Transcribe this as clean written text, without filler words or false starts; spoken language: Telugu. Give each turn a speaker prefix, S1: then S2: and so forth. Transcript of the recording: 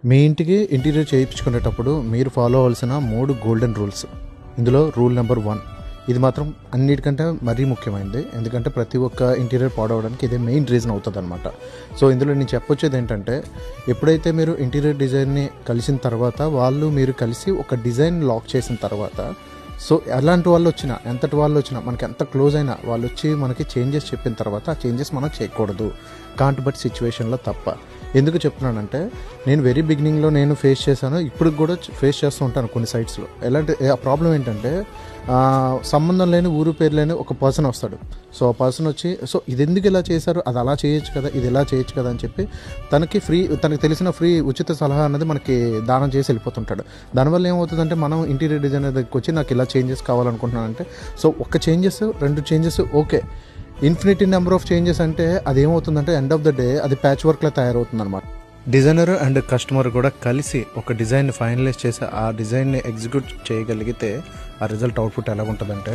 S1: మీ ఇంటికి ఇంటీరియర్ చేయించుకునేటప్పుడు మీరు ఫాలో అవ్వాల్సిన 3 గోల్డెన్ రూల్స్. ఇందులో రూల్ నెంబర్ 1 ఇది మాత్రం అన్నిటికంటే మరీ ముఖ్యమైనది. ఎందుకంటే ప్రతి ఒక్క ఇంటీరియర్ పాడవడానికి ఇదే మెయిన్ రీజన్ అవుతుంది అనమాట. సో ఇందులో నేను చెప్పొచ్చేది ఏంటంటే, ఎప్పుడైతే మీరు ఇంటీరియర్ డిజైన్ని కలిసిన తర్వాత మీరు కలిసి ఒక డిజైన్ లాక్ చేసిన తర్వాత, సో ఎలాంటి వాళ్ళు వచ్చినా, ఎంతటి వాళ్ళు వచ్చినా, మనకి ఎంత క్లోజ్ అయినా వాళ్ళు వచ్చి మనకి చేంజెస్ చెప్పిన తర్వాత ఆ చేంజెస్ మనం చేయకూడదు, కాంట్ బట్ సిచ్యువేషన్లో తప్ప. ఎందుకు చెప్తున్నానంటే, నేను వెరీ బిగినింగ్లో నేను ఫేస్ చేశాను, ఇప్పుడు కూడా ఫేస్ చేస్తూ ఉంటాను కొన్ని సైట్స్లో. ఎలాంటి ఆ ప్రాబ్లం ఏంటంటే, సంబంధం లేని ఊరు పేరు లేని ఒక పర్సన్ వస్తాడు. సో ఆ పర్సన్ వచ్చి, సో ఇది ఎందుకు ఇలా చేశారు, అది అలా చేయొచ్చు కదా, ఇది ఇలా చేయొచ్చు కదా అని చెప్పి తనకి తెలిసిన ఫ్రీ ఉచిత సలహా అనేది మనకి దానం చేసి వెళ్ళిపోతుంటాడు. దానివల్ల ఏమవుతుందంటే, మనం ఇంటీరియర్ డిజైనర్ దగ్గరికి వచ్చి నాకు ఇలా చేంజెస్ కావాలనుకుంటున్నానంటే, సో ఒక changes 2 changes okay, infinity number of changes అంటే అది ఏమవుతుందంటే ఎండ్ ఆఫ్ ద డే అది ప్యాచ్ వర్క్లో తయారవుతుంది అనమాట. డిజైనర్ అండ్ కస్టమర్ కూడా కలిసి ఒక డిజైన్ని ఫైనలైజ్ చేసి ఆ డిజైన్ని ఎగ్జిక్యూట్ చేయగలిగితే ఆ రిజల్ట్ అవుట్పుట్ ఎలా ఉంటుందంటే